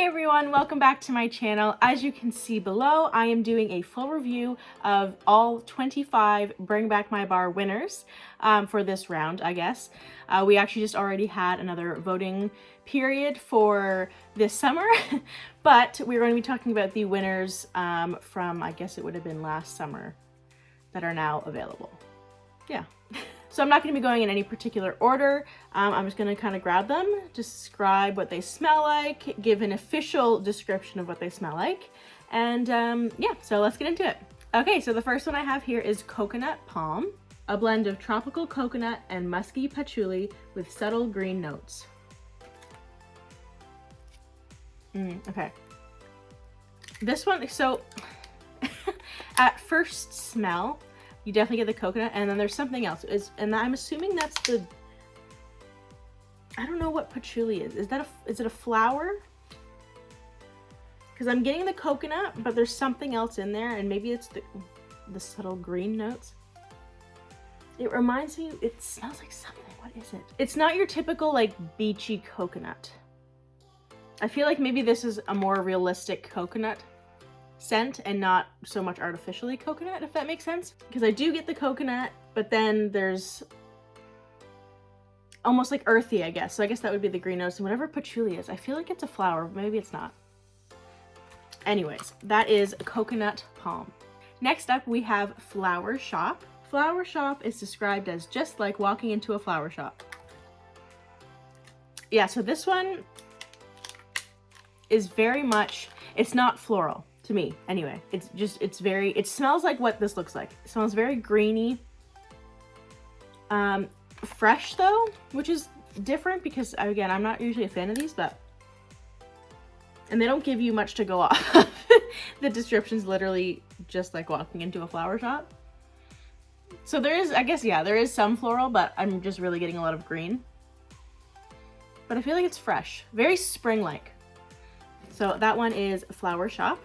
Hey everyone, welcome back to my channel. As you can see below, I am doing a full review of all 25 Bring Back My Bar winners for this round, I guess. We actually just already had another voting period for this summer, but we're going to be talking about the winners from, I guess it would have been last summer, that are now available. Yeah. So I'm not going to be going in any particular order. I'm just going to kind of grab them, describe what they smell like, give an official description of what they smell like, and yeah, so let's get into it. Okay, so the first one I have here is Coconut Palm, a blend of tropical coconut and musky patchouli with subtle green notes. Okay. This one, so at first smell, you definitely get the coconut, and then there's something else. And I'm assuming that's the, I don't know what patchouli is. Is it a flower? Because I'm getting the coconut, but there's something else in there, and maybe it's the subtle green notes. It reminds me, it smells like something. What is it? It's not your typical like beachy coconut. I feel like maybe this is a more realistic coconut scent and not so much artificially coconut, if that makes sense. Because I do get the coconut, but then there's almost like earthy, I guess. So I guess that would be the green notes, and whatever patchouli is, I feel like it's a flower, but maybe it's not. Anyways, that is Coconut Palm. Next up, we have Flower Shop. Flower Shop is described as just like walking into a flower shop. Yeah, so this one is very much, it's not floral. To me, anyway. It smells like what this looks like. It smells very greeny. Fresh though, which is different because, again, I'm not usually a fan of these, and they don't give you much to go off of. The description's literally just like walking into a flower shop. So there is, I guess, yeah, there is some floral, but I'm just really getting a lot of green. But I feel like it's fresh. Very spring-like. So that one is Flower Shop.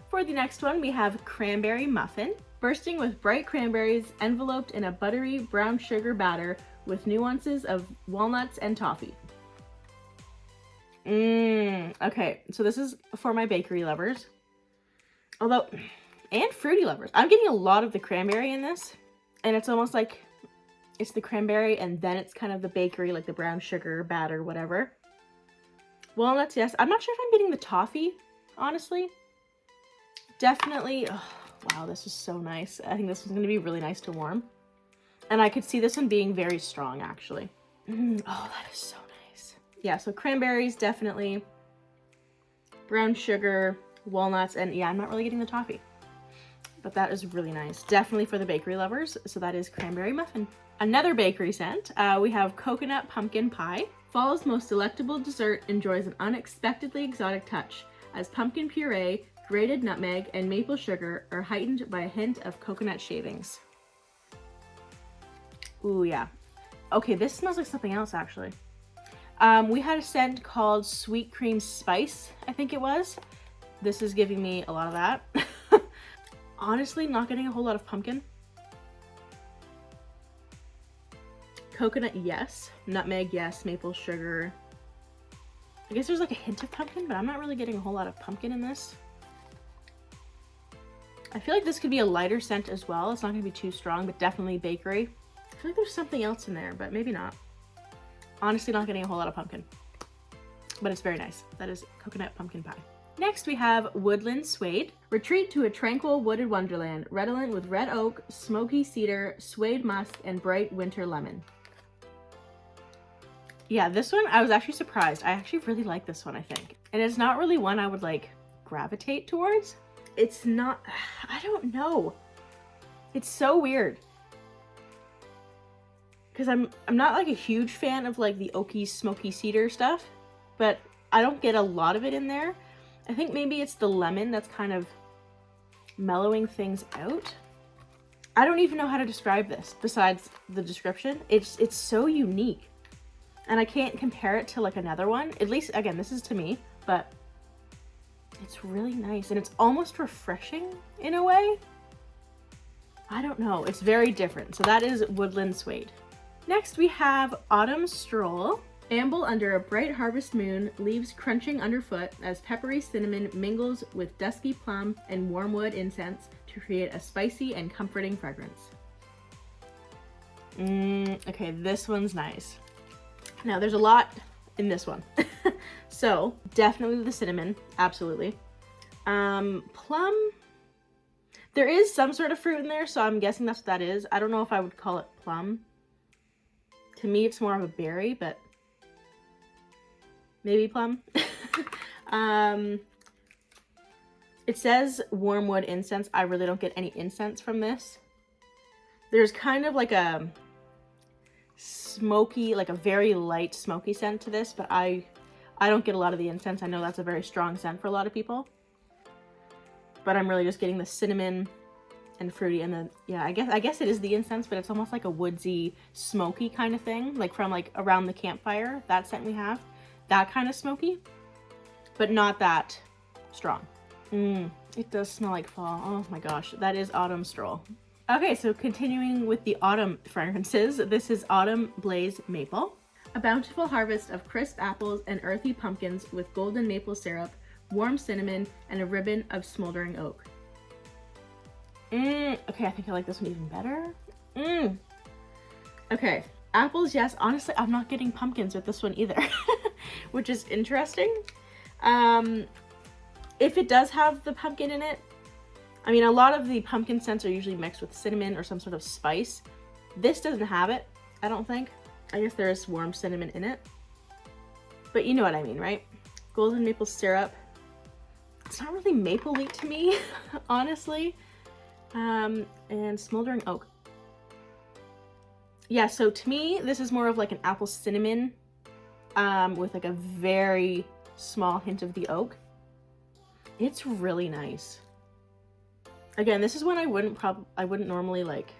For the next one, we have Cranberry Muffin, bursting with bright cranberries enveloped in a buttery brown sugar batter with nuances of walnuts and toffee. Okay, so this is for my bakery lovers. And fruity lovers. I'm getting a lot of the cranberry in this, and it's almost like it's the cranberry and then it's kind of the bakery, like the brown sugar batter, whatever. Walnuts, yes. I'm not sure if I'm getting the toffee, honestly. Definitely, oh, wow, this is so nice. I think this is going to be really nice to warm. And I could see this one being very strong, actually. Oh, that is so nice. Yeah, so cranberries, definitely. Brown sugar, walnuts, and yeah, I'm not really getting the toffee. But that is really nice. Definitely for the bakery lovers. So that is Cranberry Muffin. Another bakery scent, we have Coconut Pumpkin Pie. Fall's most delectable dessert enjoys an unexpectedly exotic touch as pumpkin puree, grated nutmeg, and maple sugar are heightened by a hint of coconut shavings. Ooh, yeah. Okay, this smells like something else, actually. We had a scent called Sweet Cream Spice, I think it was. This is giving me a lot of that. Honestly, not getting a whole lot of pumpkin. Coconut, yes. Nutmeg, yes. Maple sugar. I guess there's like a hint of pumpkin, but I'm not really getting a whole lot of pumpkin in this. I feel like this could be a lighter scent as well. It's not going to be too strong, but definitely bakery. I feel like there's something else in there, but maybe not. Honestly, not getting a whole lot of pumpkin. But it's very nice. That is Coconut Pumpkin Pie. Next, we have Woodland Suede. Retreat to a tranquil wooded wonderland, redolent with red oak, smoky cedar, suede musk, and bright winter lemon. Yeah, this one, I was actually surprised. I actually really like this one, I think. And it's not really one I would like gravitate towards. It's not, I don't know. It's so weird. Because I'm not like a huge fan of like the oaky, smoky cedar stuff, but I don't get a lot of it in there. I think maybe it's the lemon that's kind of mellowing things out. I don't even know how to describe this besides the description. It's so unique. And I can't compare it to like another one. At least, again, this is to me, but it's really nice, and it's almost refreshing in a way. I don't know, it's very different. So that is Woodland Suede. Next we have Autumn Stroll. Amble under a bright harvest moon, leaves crunching underfoot as peppery cinnamon mingles with dusky plum and wormwood incense to create a spicy and comforting fragrance. Okay, this one's nice. Now there's a lot in this one. So definitely the cinnamon, absolutely. Plum, there is some sort of fruit in there, so I'm guessing that's what that is. I don't know if I would call it plum. To me, it's more of a berry, but maybe plum. It says wormwood incense. I really don't get any incense from this. There's kind of like a smoky, like a very light smoky scent to this, but I don't get a lot of the incense. I know that's a very strong scent for a lot of people, but I'm really just getting the cinnamon and fruity, and then yeah, I guess it is the incense, but it's almost like a woodsy, smoky kind of thing, like from like around the campfire, that scent we have, that kind of smoky, but not that strong. It does smell like fall. Oh my gosh, that is autumn stroll. Okay, so continuing with the autumn fragrances, this is Autumn Blaze Maple. A bountiful harvest of crisp apples and earthy pumpkins with golden maple syrup, warm cinnamon, and a ribbon of smoldering oak. Okay, I think I like this one even better. Okay, apples, yes. Honestly, I'm not getting pumpkins with this one either, which is interesting. If it does have the pumpkin in it, I mean, a lot of the pumpkin scents are usually mixed with cinnamon or some sort of spice. This doesn't have it, I don't think. I guess there is warm cinnamon in it, but you know what I mean, right? Golden maple syrup. It's not really maple-y to me, honestly. And smoldering oak. Yeah, so to me, this is more of like an apple cinnamon, with like a very small hint of the oak. It's really nice. Again, this is one I wouldn't normally like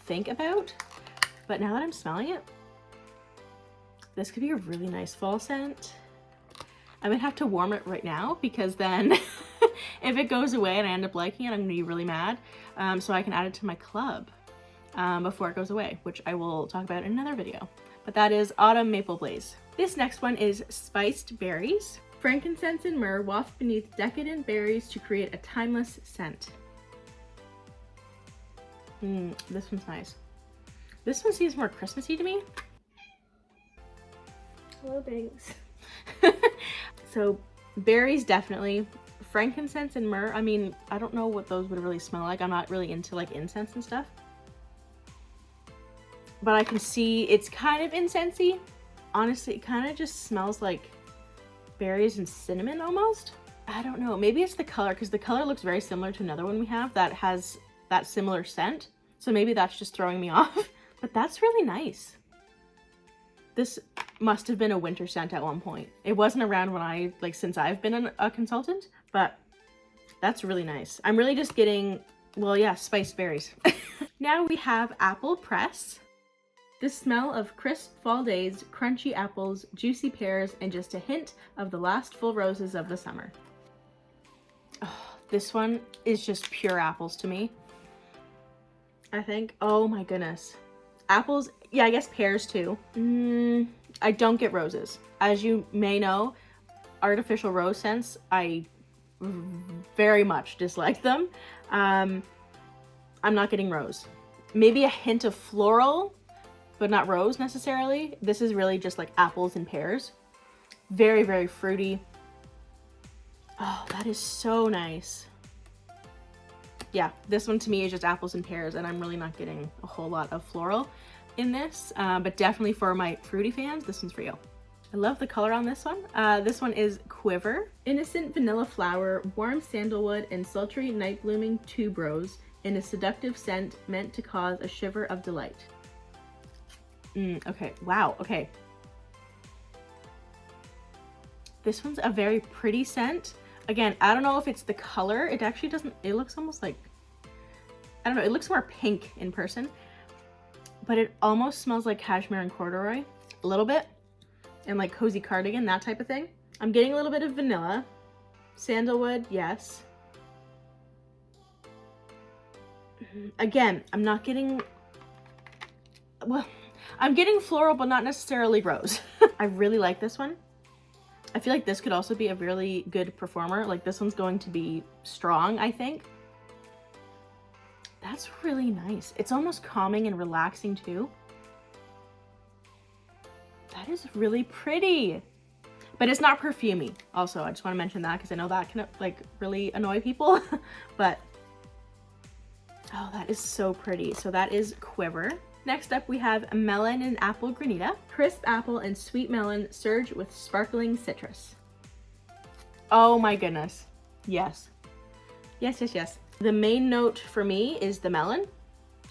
think about, but now that I'm smelling it, this could be a really nice fall scent. I might have to warm it right now, because then if it goes away and I end up liking it, I'm gonna be really mad. So I can add it to my club before it goes away, which I will talk about in another video. But that is Autumn Maple Blaze. This next one is Spiced Berries. Frankincense and myrrh waft beneath decadent berries to create a timeless scent. This one's nice. This one seems more Christmassy to me. Hello, thanks. So berries, definitely. Frankincense and myrrh, I mean, I don't know what those would really smell like. I'm not really into like incense and stuff, but I can see it's kind of incensey. Honestly, it kind of just smells like berries and cinnamon almost. I don't know, maybe it's the color, because the color looks very similar to another one we have that has that similar scent, so maybe that's just throwing me off. But that's really nice. This must have been a winter scent at one point. It wasn't around when since I've been a consultant, but that's really nice. I'm really just getting, well, yeah, spiced berries. Now we have Apple Press. The smell of crisp fall days, crunchy apples, juicy pears, and just a hint of the last full roses of the summer. Oh, this one is just pure apples to me, I think. Oh my goodness. Apples, yeah, I guess pears too. I don't get roses. As you may know, artificial rose scents, I very much dislike them. I'm not getting rose. Maybe a hint of floral, but not rose necessarily. This is really just like apples and pears. Very, very fruity. Oh, that is so nice. Yeah, this one to me is just apples and pears, and I'm really not getting a whole lot of floral in this, but definitely for my fruity fans, this one's for you. I love the color on this one. This one is Quiver. Innocent vanilla flower, warm sandalwood, and sultry night blooming tuberose in a seductive scent meant to cause a shiver of delight. Okay, wow, okay. This one's a very pretty scent. Again, I don't know if it's the color. It actually doesn't, it looks almost like, I don't know, it looks more pink in person, but it almost smells like cashmere and corduroy, a little bit, and like cozy cardigan, that type of thing. I'm getting a little bit of vanilla. Sandalwood, yes. Again, I'm not getting, well, I'm getting floral, but not necessarily rose. I really like this one. I feel like this could also be a really good performer. Like this one's going to be strong, I think. That's really nice. It's almost calming and relaxing too. That is really pretty. But it's not perfumey. Also, I just want to mention that because I know that can like really annoy people. But oh, that is so pretty. So that is Quiver. Next up we have Melon and Apple Granita. Crisp apple and sweet melon surge with sparkling citrus. Oh my goodness. Yes. Yes, yes, yes. The main note for me is the melon,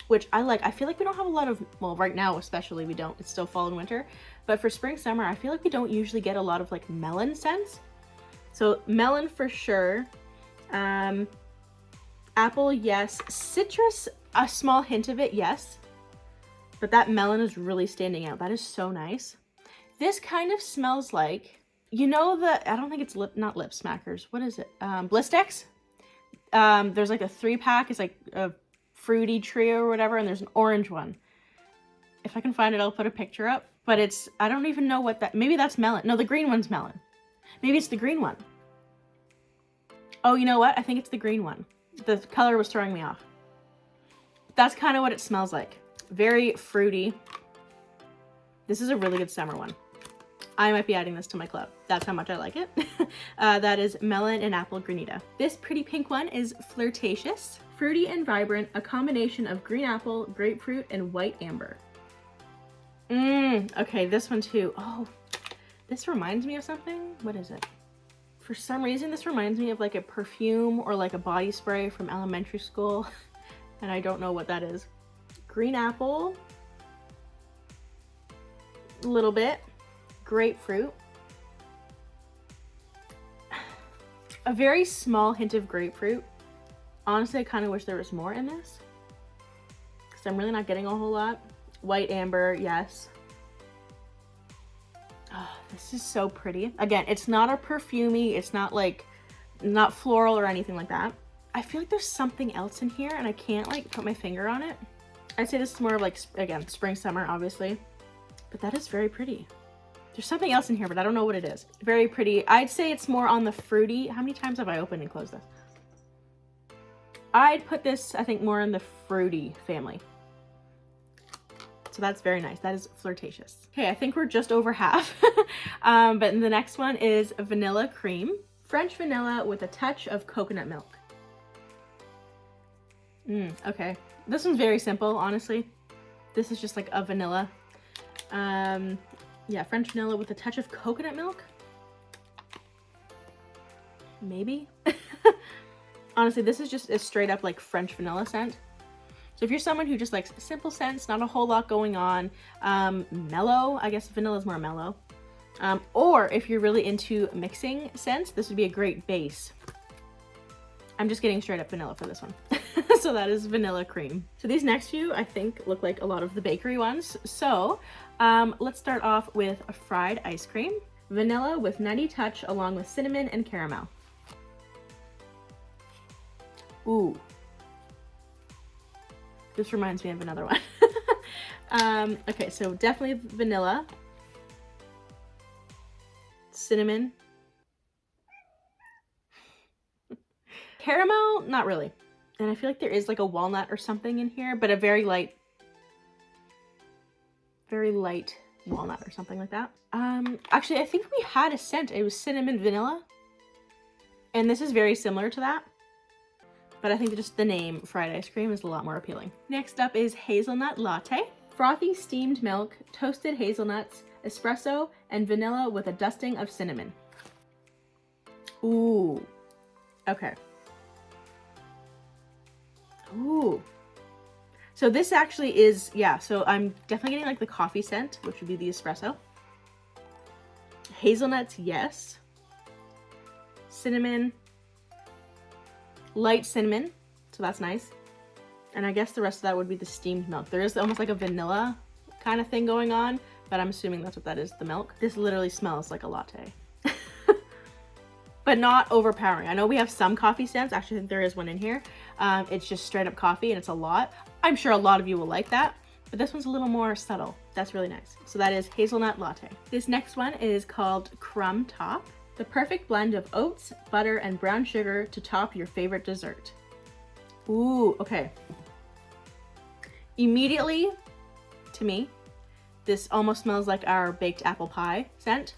which I like. I feel like we don't have a lot of, well, right now especially we don't. It's still fall and winter. But for spring, summer, I feel like we don't usually get a lot of like melon scents. So melon for sure. Apple, yes. Citrus, a small hint of it, yes. But that melon is really standing out. That is so nice. This kind of smells like, you know, I don't think it's not lip smackers. What is it? Blistex. There's like a 3-pack. It's like a fruity trio or whatever. And there's an orange one. If I can find it, I'll put a picture up. But it's, I don't even know what that, maybe that's melon. No, the green one's melon. Maybe it's the green one. Oh, you know what? I think it's the green one. The color was throwing me off. That's kind of what it smells like. Very fruity. This is a really good summer one. I might be adding this to my club. That's how much I like it. That is Melon and Apple Granita. This pretty pink one is Flirtatious. Fruity and vibrant, a combination of green apple, grapefruit, and white amber. Okay, this one too. Oh, this reminds me of something. What is it? For some reason, this reminds me of like a perfume or like a body spray from elementary school. And I don't know what that is. Green apple. A little bit. Grapefruit. A very small hint of grapefruit. Honestly, I kind of wish there was more in this. Because I'm really not getting a whole lot. White amber, yes. Oh, this is so pretty. Again, it's not a perfumey. It's not like, not floral or anything like that. I feel like there's something else in here and I can't like put my finger on it. I'd say this is more of like, again, spring, summer, obviously. But that is very pretty. There's something else in here, but I don't know what it is. Very pretty. I'd say it's more on the fruity. How many times have I opened and closed this? I'd put this, I think, more in the fruity family. So that's very nice. That is Flirtatious. Okay, I think we're just over half. But the next one is Vanilla Cream. French vanilla with a touch of coconut milk. Okay. This one's very simple, honestly. This is just like a vanilla. Yeah, French vanilla with a touch of coconut milk. Maybe. Honestly, this is just a straight up like French vanilla scent. So if you're someone who just likes simple scents, not a whole lot going on, mellow, I guess vanilla is more mellow. Or if you're really into mixing scents, this would be a great base. I'm just getting straight up vanilla for this one. So that is Vanilla Cream. So these next few, I think, look like a lot of the bakery ones. So let's start off with a fried ice cream. Vanilla with nutty touch along with cinnamon and caramel. Ooh. This reminds me of another one. Okay, so definitely vanilla. Cinnamon. Caramel, not really. And I feel like there is like a walnut or something in here, but a very light walnut or something like that. Actually, I think we had a scent. It was cinnamon vanilla. And this is very similar to that. But I think just the name fried ice cream is a lot more appealing. Next up is Hazelnut Latte. Frothy steamed milk, toasted hazelnuts, espresso, and vanilla with a dusting of cinnamon. Ooh. Okay. Ooh. So this actually is, yeah, so I'm definitely getting like the coffee scent, which would be the espresso. Hazelnuts, yes. Cinnamon. Light cinnamon, so that's nice. And I guess the rest of that would be the steamed milk. There is almost like a vanilla kind of thing going on, but I'm assuming that's what that is, the milk. This literally smells like a latte. But not overpowering. I know we have some coffee scents. Actually, I think there is one in here. It's just straight up coffee and it's a lot. I'm sure a lot of you will like that. but this one's a little more subtle. That's really nice. So that is Hazelnut Latte. This next one is called Crumb Top. The perfect blend of oats, butter, and brown sugar to top your favorite dessert. Ooh, okay. Immediately, to me, this almost smells like our baked apple pie scent,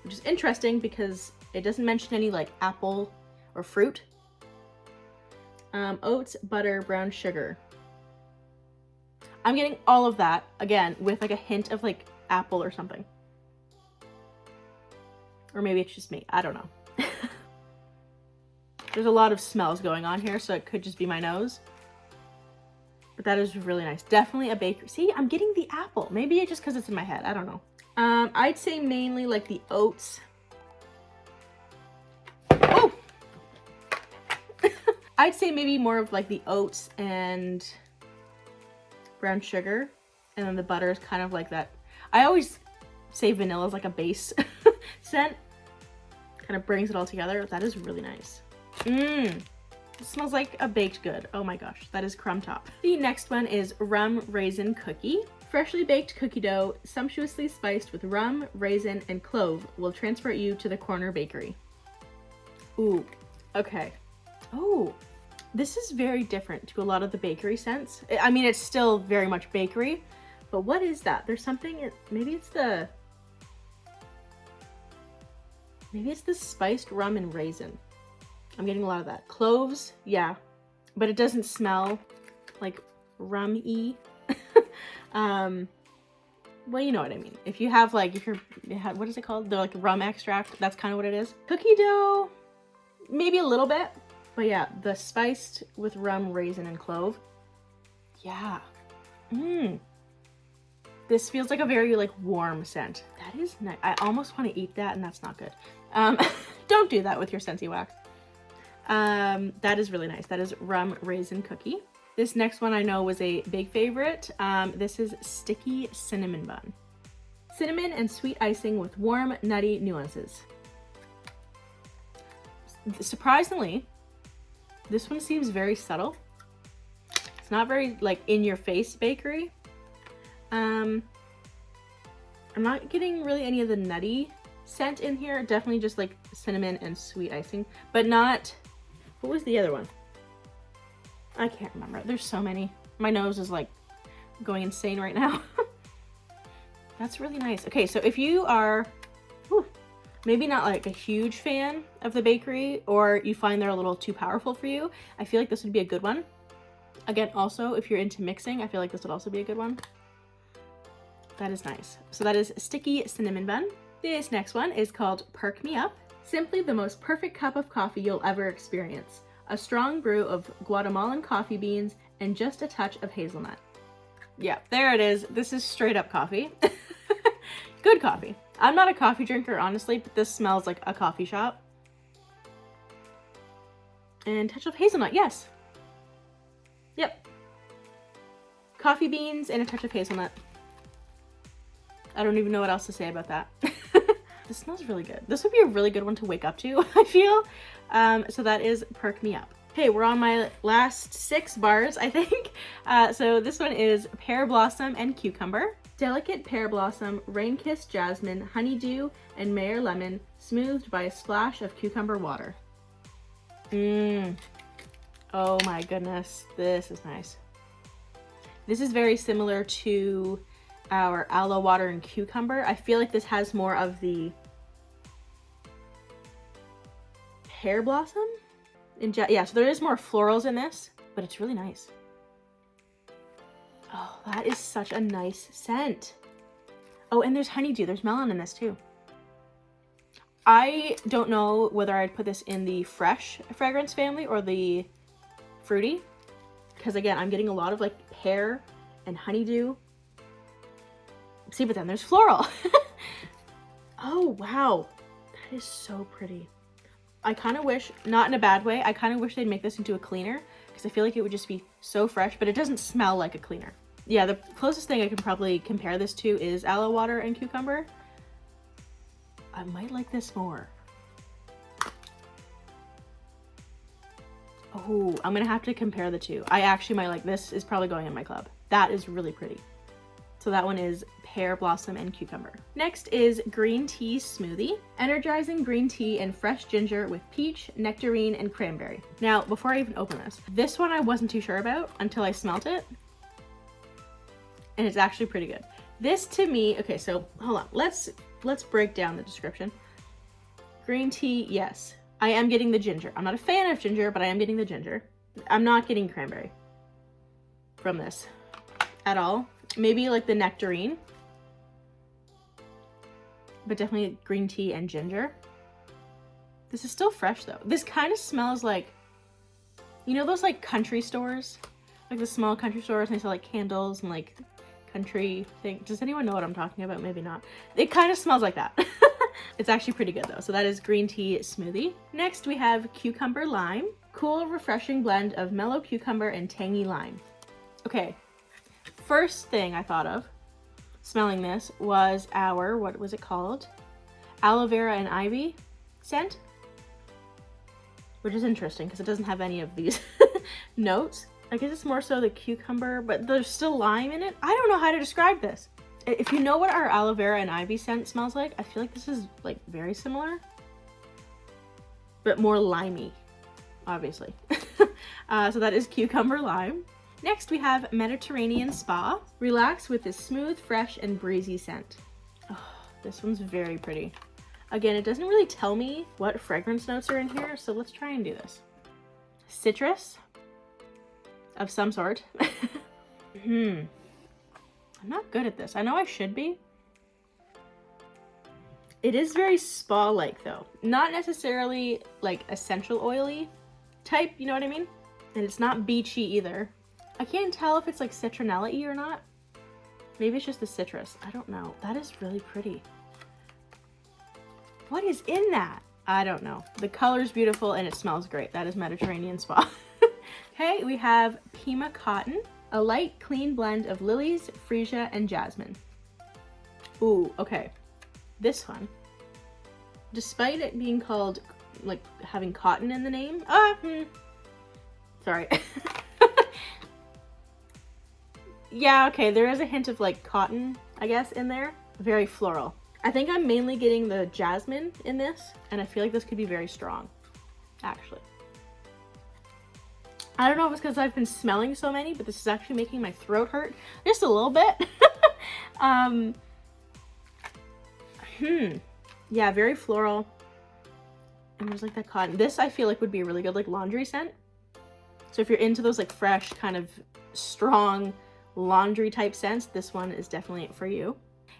which is interesting because it doesn't mention any like apple or fruit. Oats, butter, brown sugar. I'm getting all of that, again, with like a hint of like apple or something. Or maybe it's just me, I don't know. There's a lot of smells going on here, so it could just be my nose. But that is really nice. Definitely a bakery. See, I'm getting the apple. Maybe it's just because it's in my head, I don't know. I'd say mainly like the oats. Oh! I'd say maybe more of like the oats and brown sugar, and then the butter is kind of like that. I always say vanilla is like a base scent. Kind of brings it all together. That is really nice. It smells like a baked good. Oh my gosh, that is Crumb Top. The next one is Rum Raisin Cookie. Freshly baked cookie dough, sumptuously spiced with rum, raisin, and clove, will transport you to the corner bakery. Ooh, okay. Oh, this is very different to a lot of the bakery scents. I mean, it's still very much bakery, but what is that? There's something, maybe it's the spiced rum and raisin. I'm getting a lot of that. Cloves, yeah, but it doesn't smell like rum-y. Well, you know what I mean. If you have like, what is it called? The like rum extract, that's kind of what it is. Cookie dough, maybe a little bit, but yeah, the spiced with rum, raisin, and clove. Yeah. This feels like a very like warm scent. That is nice. I almost want to eat that, and that's not good. Don't do that with your Scentsy wax. That is really nice. That is Rum Raisin Cookie. This next one I know was a big favorite. This is Sticky Cinnamon Bun. Cinnamon and sweet icing with warm, nutty nuances. Surprisingly, this one seems very subtle. It's not very like in your face bakery. I'm not getting really any of the nutty scent in here. Definitely just like cinnamon and sweet icing, but not, what was the other one? I can't remember. There's so many. My nose is like going insane right now. That's really nice. Okay, so if you are maybe not like a huge fan of the bakery, or you find they're a little too powerful for you, I feel like this would be a good one. Again, also, if you're into mixing, I feel like this would also be a good one. That is nice. So that is Sticky Cinnamon Bun. This next one is called Perk Me Up. Simply the most perfect cup of coffee you'll ever experience. A strong brew of Guatemalan coffee beans and just a touch of hazelnut. Yeah, there it is. This is straight up coffee. Good coffee. I'm not a coffee drinker, honestly, but this smells like a coffee shop. And touch of hazelnut, yes. Yep. Coffee beans and a touch of hazelnut. I don't even know what else to say about that. This smells really good. This would be a really good one to wake up to, I feel. So that is Perk Me Up. Okay, we're on my last 6 bars, I think. So this one is Pear Blossom and Cucumber. Delicate pear blossom, rain-kissed jasmine, honeydew, and Mayer lemon, smoothed by a splash of cucumber water. Oh my goodness, this is nice. This is very similar to our aloe water and cucumber. I feel like this has more of the pear blossom. Yeah, so there is more florals in this, but it's really nice. Oh, that is such a nice scent. Oh, and there's honeydew. There's melon in this too. I don't know whether I'd put this in the fresh fragrance family or the fruity, because again, I'm getting a lot of like pear and honeydew. See, but then there's floral. Oh, wow. That is so pretty. I kind of wish, not in a bad way, I kind of wish they'd make this into a cleaner, because I feel like it would just be so fresh, but it doesn't smell like a cleaner. Yeah, the closest thing I can probably compare this to is aloe water and cucumber. I might like this more. Oh, I'm gonna have to compare the two. I actually might like this. Is probably going in my club. That is really pretty. So that one is pear, blossom, and cucumber. Next is green tea smoothie. Energizing green tea and fresh ginger with peach, nectarine, and cranberry. Now, before I even open this one I wasn't too sure about until I smelt it. And it's actually pretty good. This to me, okay, so hold on. Let's break down the description. Green tea, yes. I am getting the ginger. I'm not a fan of ginger, but I am getting the ginger. I'm not getting cranberry from this at all. Maybe like the nectarine, but definitely green tea and ginger. This is still fresh though. This kind of smells like, you know those like country stores? Like the small country stores, and they sell like candles and like country thing. Does anyone know what I'm talking about? Maybe not. It kind of smells like that. It's actually pretty good though. So that is green tea smoothie. Next we have cucumber lime. Cool, refreshing blend of mellow cucumber and tangy lime. Okay, first thing I thought of smelling this was our, what was it called? Aloe vera and ivy scent, which is interesting because it doesn't have any of these notes. I guess it's more so the cucumber, but there's still lime in it. I don't know how to describe this. If you know what our aloe vera and ivy scent smells like, I feel like this is like very similar, but more limey, obviously. So that is cucumber lime. Next we have Mediterranean Spa. Relax with this smooth, fresh, and breezy scent. Oh, this one's very pretty. Again, it doesn't really tell me what fragrance notes are in here, so let's try and do this. Citrus of some sort. I'm not good at this. I know I should be. It is very spa-like though. Not necessarily like essential oily type, you know what I mean? And it's not beachy either. I can't tell if it's like citronella-y or not. Maybe it's just the citrus. I don't know. That is really pretty. What is in that? I don't know. The color's beautiful and it smells great. That is Mediterranean Spa. Okay, we have Pima Cotton. A light, clean blend of lilies, freesia, and jasmine. Ooh, okay. This one, despite it being called, like, having cotton in the name, sorry. Yeah, okay, there is a hint of, like, cotton, I guess, in there. Very floral. I think I'm mainly getting the jasmine in this, and I feel like this could be very strong, actually. I don't know if it's because I've been smelling so many, but this is actually making my throat hurt just a little bit. Yeah, very floral. And there's like that cotton. This I feel like would be a really good like laundry scent. So if you're into those like fresh, kind of strong laundry type scents, this one is definitely for you.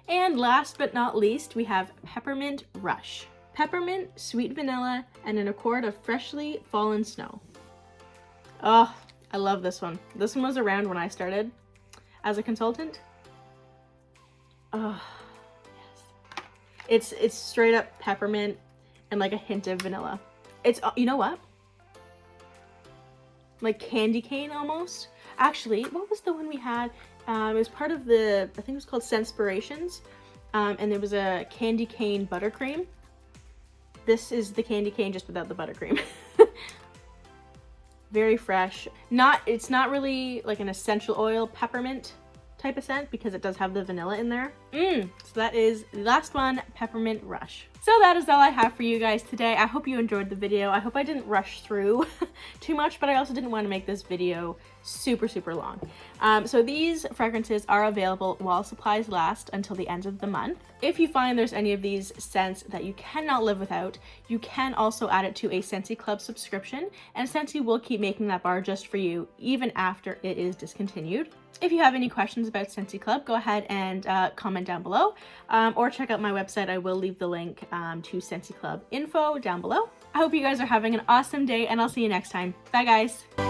And last but not least, we have Peppermint Rush. Peppermint, sweet vanilla, and an accord of freshly fallen snow. Oh, I love this one. This one was around when I started as a consultant. Oh, yes. It's straight up peppermint and like a hint of vanilla. It's, you know what? Like candy cane almost. Actually, what was the one we had? It was part of the, I think it was called Scentspirations. And there was a candy cane buttercream. This is the candy cane just without the buttercream. Very fresh. It's not really like an essential oil peppermint type of scent because it does have the vanilla in there. So that is the last one, Peppermint Rush. So that is all I have for you guys today. I hope you enjoyed the video. I hope I didn't rush through too much, but I also didn't want to make this video super long. So these fragrances are available while supplies last until the end of the month. If you find there's any of these scents that you cannot live without, you can also add it to a Scentsy Club subscription, and Scentsy will keep making that bar just for you even after it is discontinued. If you have any questions about Scentsy Club, go ahead and comment down below, or check out my website. I will leave the link to Scentsy Club info down below. I hope you guys are having an awesome day, and I'll see you next time. Bye guys!